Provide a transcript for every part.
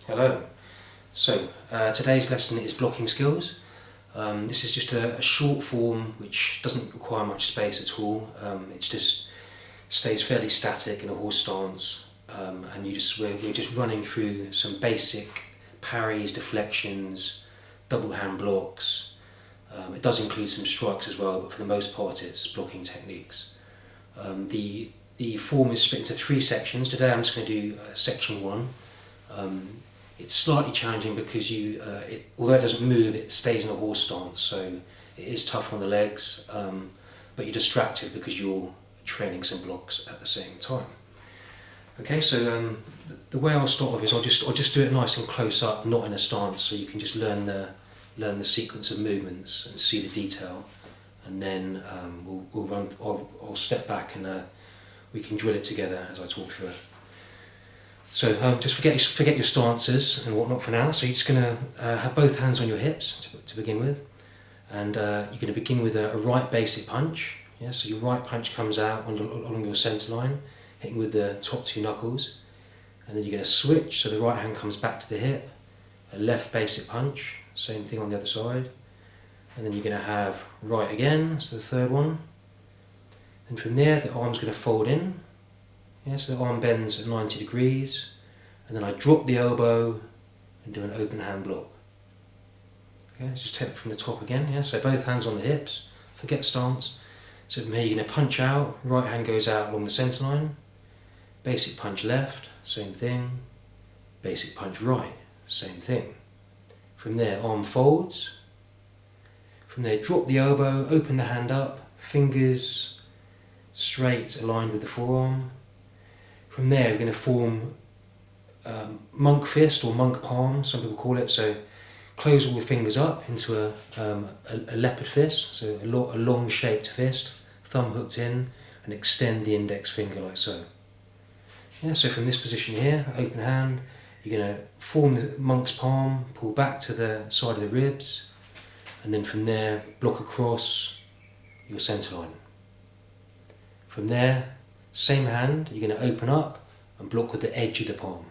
Hello. So today's lesson is blocking skills. This is just a short form which doesn't require much space at all. It just stays fairly static in a horse stance, and we're just running through some basic parries, deflections, double hand blocks. It does include some strikes as well, but for the most part it's blocking techniques. The form is split into 3 sections. Today I'm just going to do section 1. It's slightly challenging because although it doesn't move, it stays in a horse stance, so it is tough on the legs, but you're distracted because you're training some blocks at the same time. Okay, so the way I'll start off is I'll just do it nice and close up, not in a stance, so you can just learn the sequence of movements and see the detail, and then I'll step back and we can drill it together as I talk through it. So just forget your stances and whatnot for now. So you're just going to have both hands on your hips to begin with, and you're going to begin with a right basic punch. Yeah, so your right punch comes out along your centre line, hitting with the top 2 knuckles, and then you're going to switch. So the right hand comes back to the hip, a left basic punch, same thing on the other side, and then you're going to have right again. So the third one, and from there the arm's going to fold in. Yeah, so the arm bends at 90 degrees, and then I drop the elbow and do an open hand block. Okay, let's just take it from the top again. Yeah, so both hands on the hips, forget stance. So from here you're going to punch out, right hand goes out along the centre line, basic punch left, same thing, basic punch right, same thing. From there arm folds, from there drop the elbow, open the hand up, fingers straight aligned with the forearm. From there we're going to form monk fist or monk palm, some people call it. So close all the fingers up into a leopard fist, so a long shaped fist, thumb hooked in, and extend the index finger like so. Yeah, so from this position here, open hand, you're going to form the monk's palm, pull back to the side of the ribs, and then from there block across your centre line. From there, same hand, you're going to open up and block with the edge of the palm.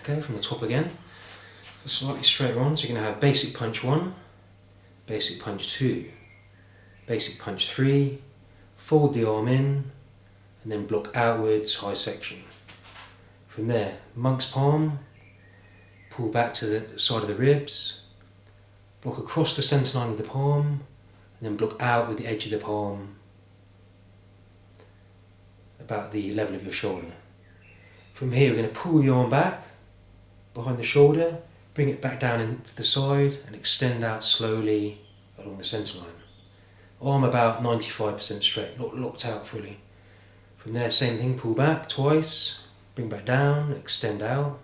Okay, from the top again, so slightly straighter on, so you're going to have basic punch 1, basic punch 2, basic punch 3, fold the arm in, and then block outwards, high section. From there, monk's palm, pull back to the side of the ribs, block across the centre line of the palm, and then block out with the edge of the palm, about the level of your shoulder. From here we're going to pull the arm back behind the shoulder, bring it back down into the side and extend out slowly along the centre line. Arm about 95% straight, not locked out fully. From there same thing, pull back twice, bring back down, extend out.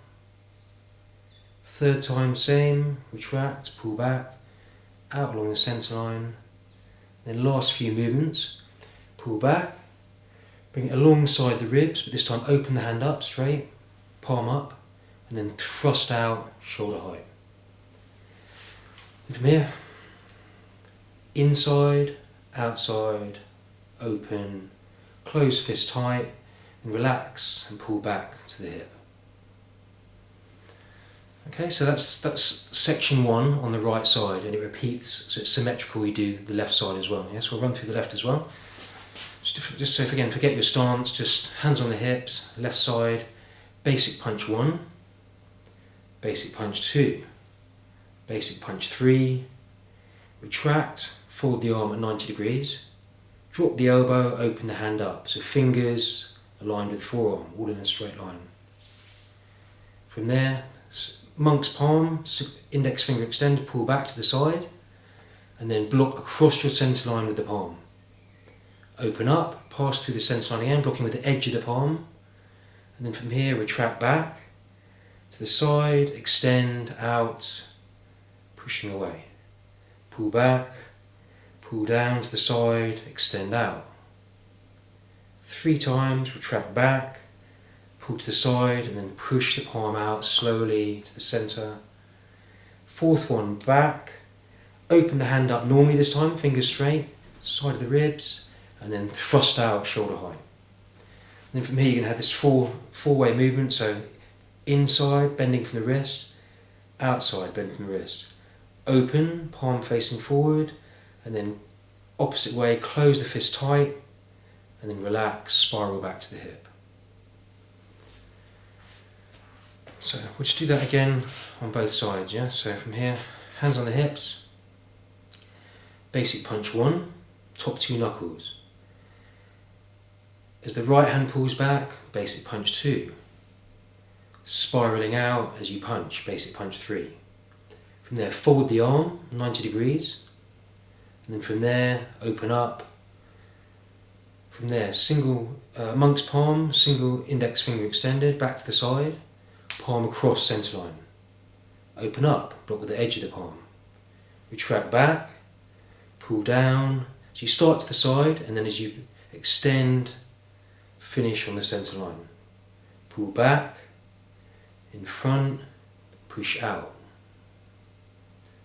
Third time same, retract, pull back, out along the centre line. Then last few movements, pull back, bring it alongside the ribs, but this time open the hand up straight, palm up, and then thrust out, shoulder height. And from here, inside, outside, open, close fist tight, and relax and pull back to the hip. Okay, so that's section 1 on the right side, and it repeats, so it's symmetrical. We do the left side as well. Yes, we'll run through the left as well. Just so again, forget your stance, just hands on the hips, left side, basic punch 1, basic punch 2, basic punch 3, retract, fold the arm at 90 degrees, drop the elbow, open the hand up, so fingers aligned with forearm, all in a straight line. From there, monk's palm, index finger extended, pull back to the side, and then block across your centre line with the palm. Open up, pass through the centre line again, blocking with the edge of the palm, and then from here retract back to the side, extend out, pushing away. Pull back, pull down to the side, extend out. 3 times, retract back, pull to the side, and then push the palm out slowly to the centre. 4th one, back, open the hand up normally this time, fingers straight, side of the ribs, and then thrust out, shoulder height. And then from here you're going to have this four-way movement, so inside, bending from the wrist, outside, bending from the wrist. Open, palm facing forward, and then opposite way, close the fist tight, and then relax, spiral back to the hip. So we'll just do that again on both sides, yeah? So from here, hands on the hips, basic punch 1, top 2 knuckles. As the right hand pulls back, basic punch 2. Spiraling out as you punch, basic punch 3. From there, fold the arm 90 degrees, and then from there, open up. From there, single monk's palm, single index finger extended, back to the side, palm across centre line. Open up, block with the edge of the palm. Retract back, pull down. So you start to the side, and then as you extend, finish on the centre line. Pull back, in front, push out.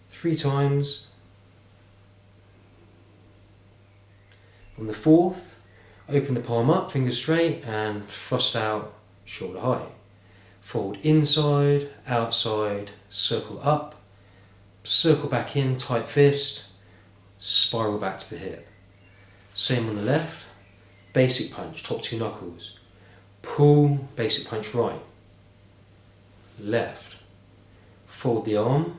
3 times. On the 4th, open the palm up, fingers straight, and thrust out, shoulder high. Fold inside, outside, circle up, circle back in, tight fist, spiral back to the hip. Same on the left, basic punch, top 2 knuckles. Pull, basic punch right. Left. Fold the arm,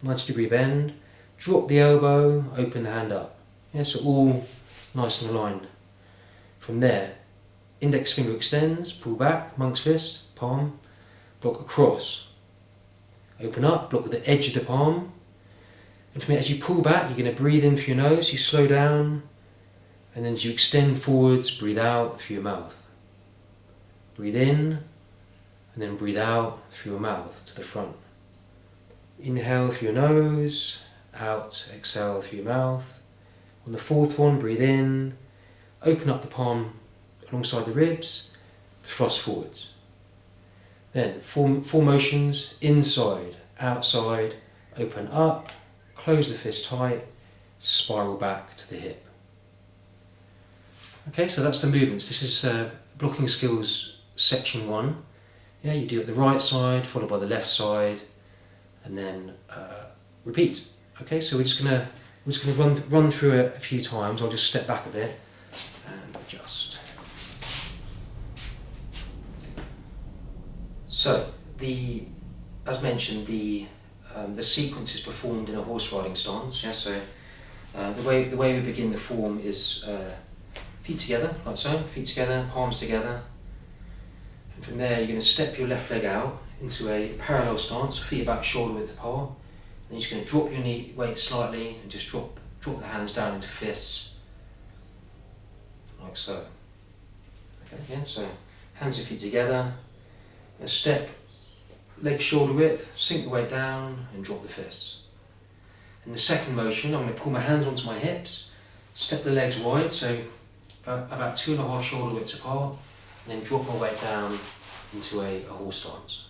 90 degree bend, drop the elbow, open the hand up. Yeah, so all nice and aligned. From there, index finger extends, pull back, monk's fist, palm, block across. Open up, block with the edge of the palm. And from here, as you pull back, you're going to breathe in through your nose, you slow down, and then as you extend forwards, breathe out through your mouth. Breathe in, and then breathe out through your mouth to the front. Inhale through your nose, out, exhale through your mouth. On the 4th one, breathe in, open up the palm alongside the ribs, thrust forwards. Then 4 motions, inside, outside, open up, close the fist tight, spiral back to the hip. Okay, so that's the movements. This is blocking skills section 1. Yeah, you do it the right side, followed by the left side, and then repeat. Okay, so we're just gonna run through it a few times. I'll just step back a bit and adjust. So as mentioned, the sequence is performed in a horse riding stance. Yeah, so the way we begin the form is feet together, like so. Feet together, palms together. And from there, you're going to step your left leg out into a parallel stance, feet about shoulder width apart. Then you're just going to drop your knee weight slightly and just drop the hands down into fists, like so. Okay, yeah, so hands and feet together. A step, leg shoulder width, sink the weight down and drop the fists. In the second motion, I'm going to pull my hands onto my hips, step the legs wide, so about 2.5 shoulder widths apart, and then drop my weight down into a horse stance.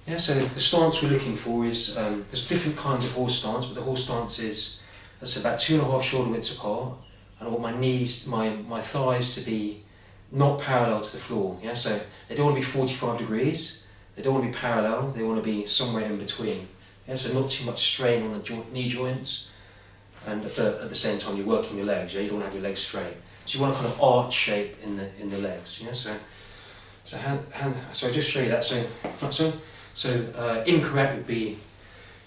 Yeah, so the stance we're looking for is, there's different kinds of horse stance, but the horse stance is, that's about 2.5 shoulder widths apart, and I want my knees, my thighs to be not parallel to the floor. Yeah, so they don't want to be 45 degrees, they don't want to be parallel, they want to be somewhere in between. Yeah, so not too much strain on the knee joints, and at the same time you're working your legs. Yeah, you don't want to have your legs straight. So you want a kind of arch shape in the legs. Yeah, so So I'll just show you that. So incorrect would be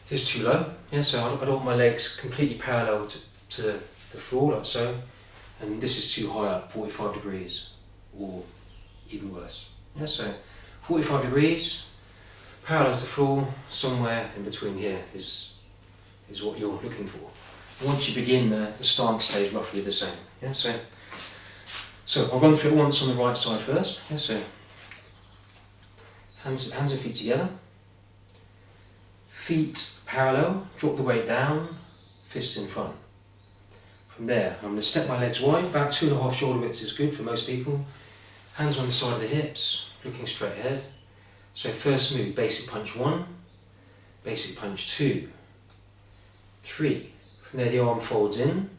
here's too low. Yeah, so I don't want my legs completely parallel to the floor, like so. And this is too high up, 45 degrees, or even worse. Yeah, so 45 degrees, parallel to the floor, somewhere in between here is what you're looking for. Once you begin, the stance stays roughly the same. Yeah, so I'll run through it once on the right side first. Yeah, so hands and feet together, feet parallel, drop the weight down, fists in front. From there, I'm going to step my legs wide, about 2.5 shoulder widths is good for most people. Hands on the side of the hips, looking straight ahead. So first move, basic punch 1, basic punch 2, 3. From there the arm folds in,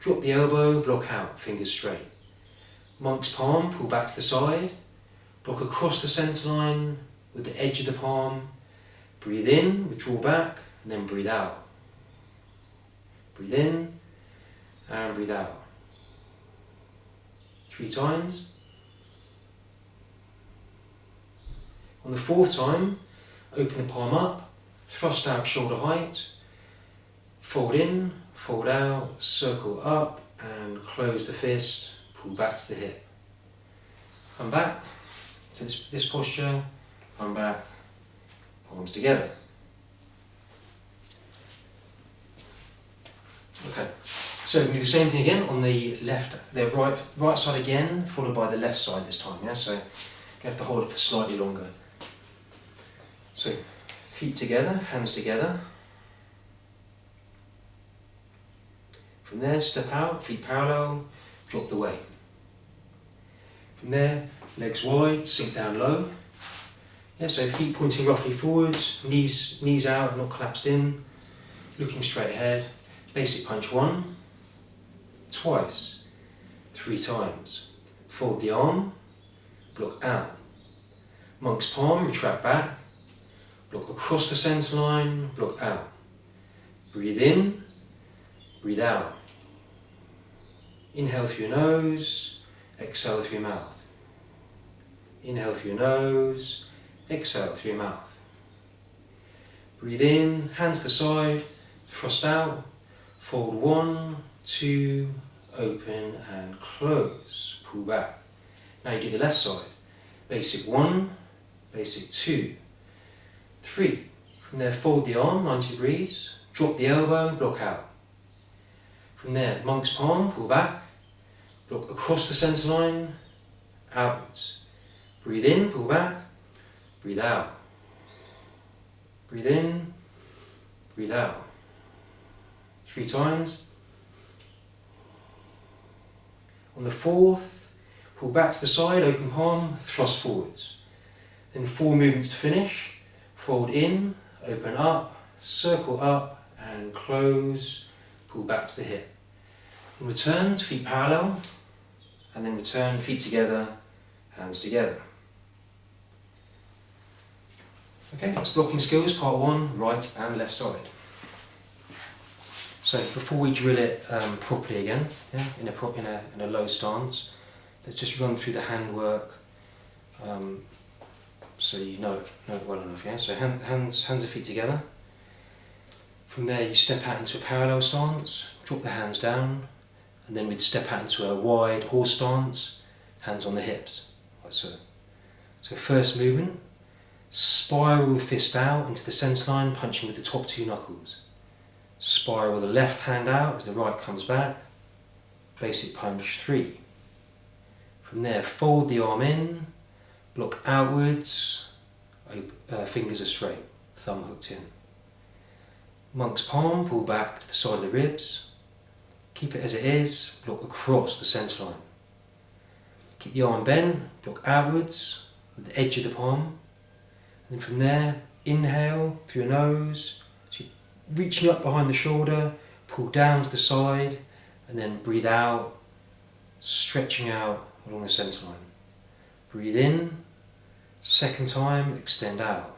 drop the elbow, block out, fingers straight. Monk's palm, pull back to the side, block across the centre line with the edge of the palm. Breathe in, withdraw back, and then breathe out. Breathe in and breathe out. 3 times. On the 4th time, open the palm up, thrust out shoulder height, fold in, fold out, circle up, and close the fist, pull back to the hip. Come back to this posture, come back, palms together. Okay, so we do the same thing again on the right side again, followed by the left side this time, yeah? So you have to hold it for slightly longer. So, feet together, hands together. From there, step out, feet parallel, drop the weight. From there, legs wide, sink down low. Yeah, so feet pointing roughly forwards, knees out, not collapsed in, looking straight ahead. Basic punch 1, twice, 3 times. Fold the arm, block out. Monk's palm, retract back, block across the centre line, block out. Breathe in, breathe out. Inhale through your nose, exhale through your mouth. Inhale through your nose, exhale through your mouth. Breathe in, hands to the side, thrust out, fold 1, 2, open and close, pull back. Now you do the left side. Basic 1, basic 2, 3. From there, fold the arm 90 degrees, drop the elbow, block out. From there, monk's palm, pull back, block across the centre line, outwards. Breathe in, pull back, breathe out. Breathe in, breathe out. 3 times. On the 4th, pull back to the side, open palm, thrust forwards. Then 4 movements to finish. Fold in, open up, circle up and close, pull back to the hip. And return to feet parallel, and then return feet together, hands together. Okay, that's blocking skills, part 1, right and left side. So before we drill it properly again, yeah, in a low stance, let's just run through the handwork so you know it well enough. Yeah. So hands and feet together. From there, you step out into a parallel stance, drop the hands down, and then we'd step out into a wide horse stance, hands on the hips, like so. So first movement, spiral the fist out into the centre line, punching with the top 2 knuckles. Spiral the left hand out as the right comes back. Basic punch 3. From there, fold the arm in, block outwards, fingers are straight, thumb hooked in. Monk's palm, pull back to the side of the ribs. Keep it as it is, block across the centre line. Keep the arm bent, block outwards with the edge of the palm. And then from there, inhale through your nose, so you're reaching up behind the shoulder, pull down to the side, and then breathe out, stretching out along the centre line. Breathe in, 2nd time, extend out.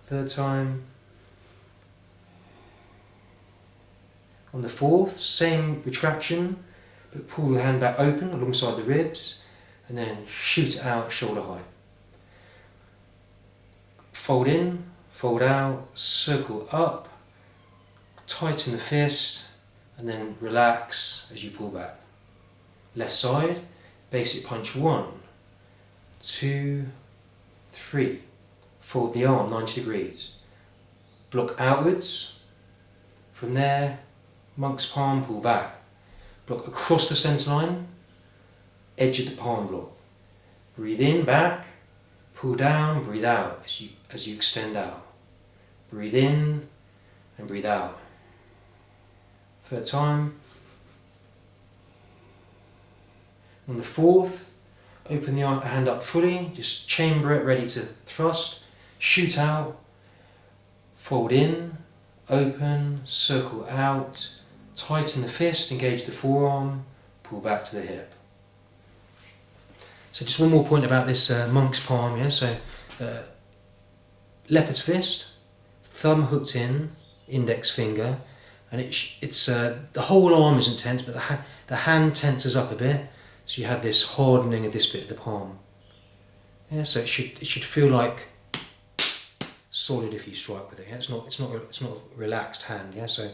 3rd time. On the 4th, same retraction, but pull the hand back open alongside the ribs, and then shoot it out shoulder height. Fold in, fold out, circle up, tighten the fist, and then relax as you pull back. Left side, basic punch 1, 2, 3. Fold the arm 90 degrees. Block outwards. From there, monk's palm, pull back. Block across the centre line, edge of the palm block. Breathe in, back, pull down, breathe out as you extend out. Breathe in and breathe out. 3rd time. On the 4th, open the hand up fully, just chamber it, ready to thrust, shoot out, fold in, open, circle out, tighten the fist, engage the forearm, pull back to the hip. So just one more point about this monk's palm, yeah? So leopard's fist, thumb hooked in, index finger, and it's the whole arm isn't tense, but the hand tenses up a bit, so you have this hardening of this bit of the palm. Yeah, so it should feel like solid if you strike with it. Yeah? It's not a relaxed hand. Yeah, so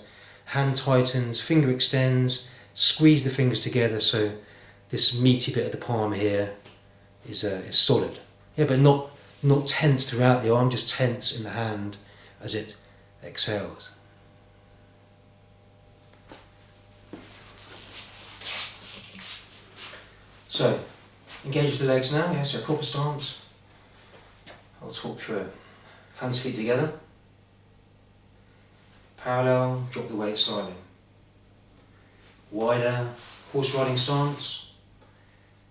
hand tightens, finger extends, squeeze the fingers together, so this meaty bit of the palm here is solid. Yeah, but not tense throughout the arm, just tense in the hand as it exhales. So, engage the legs now, yeah, so proper stance. I'll talk through it. Hands, feet together. Parallel, drop the weight slightly. Wider, horse riding stance.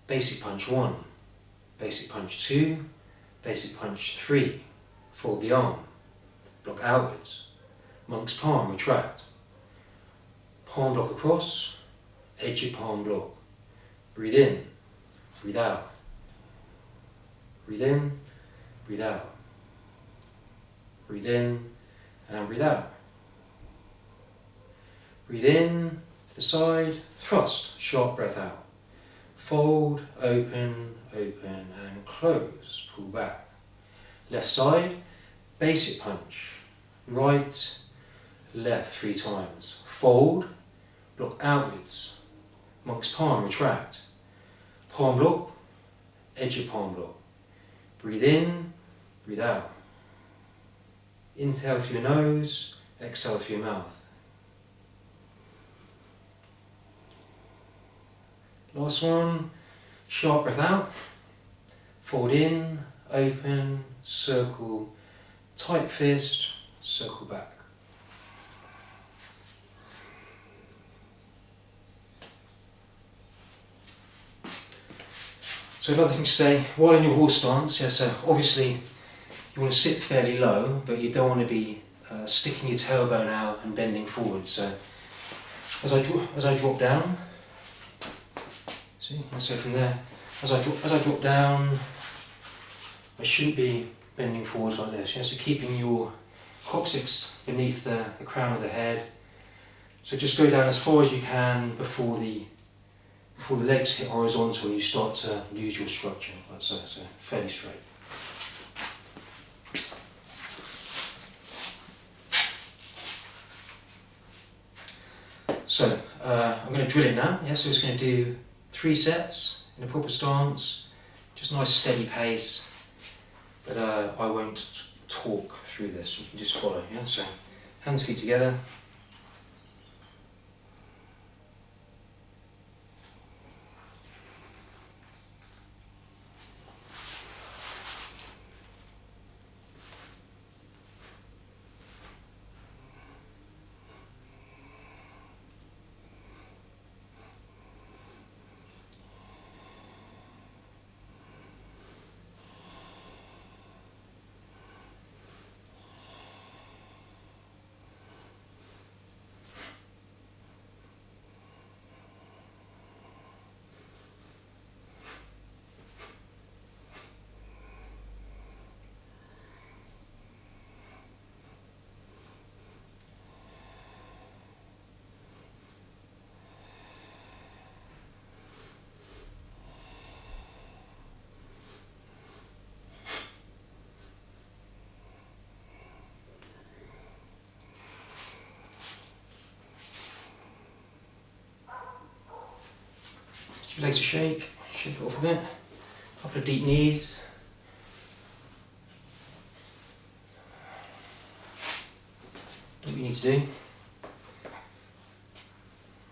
Basic punch 1, basic punch 2, basic punch 3. Fold the arm. Block outwards. Monk's palm, retract. Palm block across, edge of palm block. Breathe in, breathe out. Breathe in, breathe out. Breathe in and breathe out. Breathe in to the side, thrust, sharp breath out. Fold, open, open and close, pull back. Left side, basic punch. Right, left 3 times. Fold, block outwards. Monk's palm, retract. Palm block, edge of palm block. Breathe in, breathe out. Inhale through your nose, exhale through your mouth. Last one, sharp breath out. Fold in, open, circle, tight fist, circle back. So another thing to say, while in your horse stance, yeah, so obviously you want to sit fairly low, but you don't want to be sticking your tailbone out and bending forward. So as I drop down, see, and so from there, as I drop down, I shouldn't be bending forwards like this. Yeah, so keeping your coccyx beneath the crown of the head. So just go down as far as you can before the legs hit horizontal and you start to lose your structure, like so, so fairly straight. So I'm going to drill it now, yeah, so it's going to do 3 sets in a proper stance, just nice steady pace, but I won't talk through this, you can just follow, yeah, so hands, feet together. Your legs to shake it off a bit, a couple of deep knees. Do what you need to do.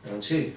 Round 2.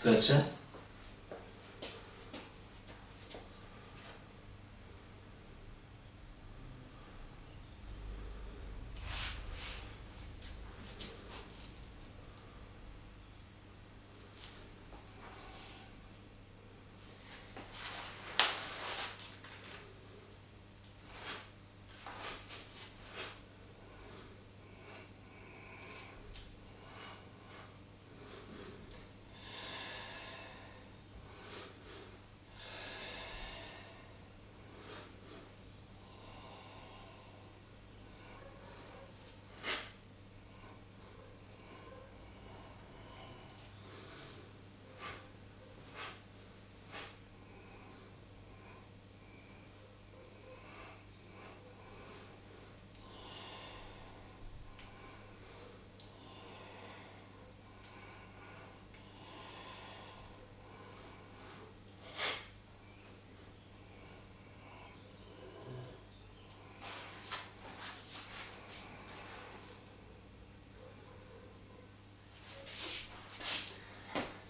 third set.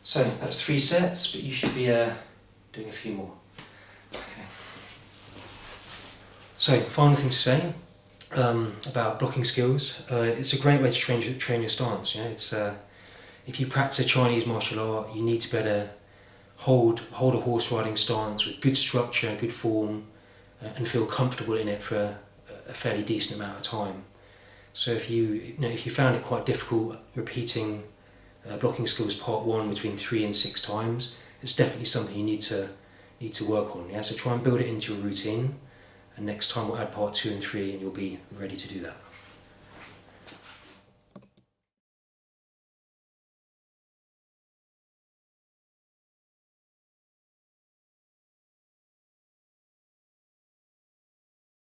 So that's 3 sets, but you should be doing a few more. Okay. So, final thing to say about blocking skills. It's a great way to train your stance. Yeah? It's if you practice a Chinese martial art, you need to be able to hold a horse riding stance with good structure, good form, and feel comfortable in it for a fairly decent amount of time. So if you found it quite difficult repeating blocking skills part 1 between 3 and 6 times, it's definitely something you need to work on. Yeah, so try and build it into your routine, and next time we'll add part 2 and 3, and you'll be ready to do that.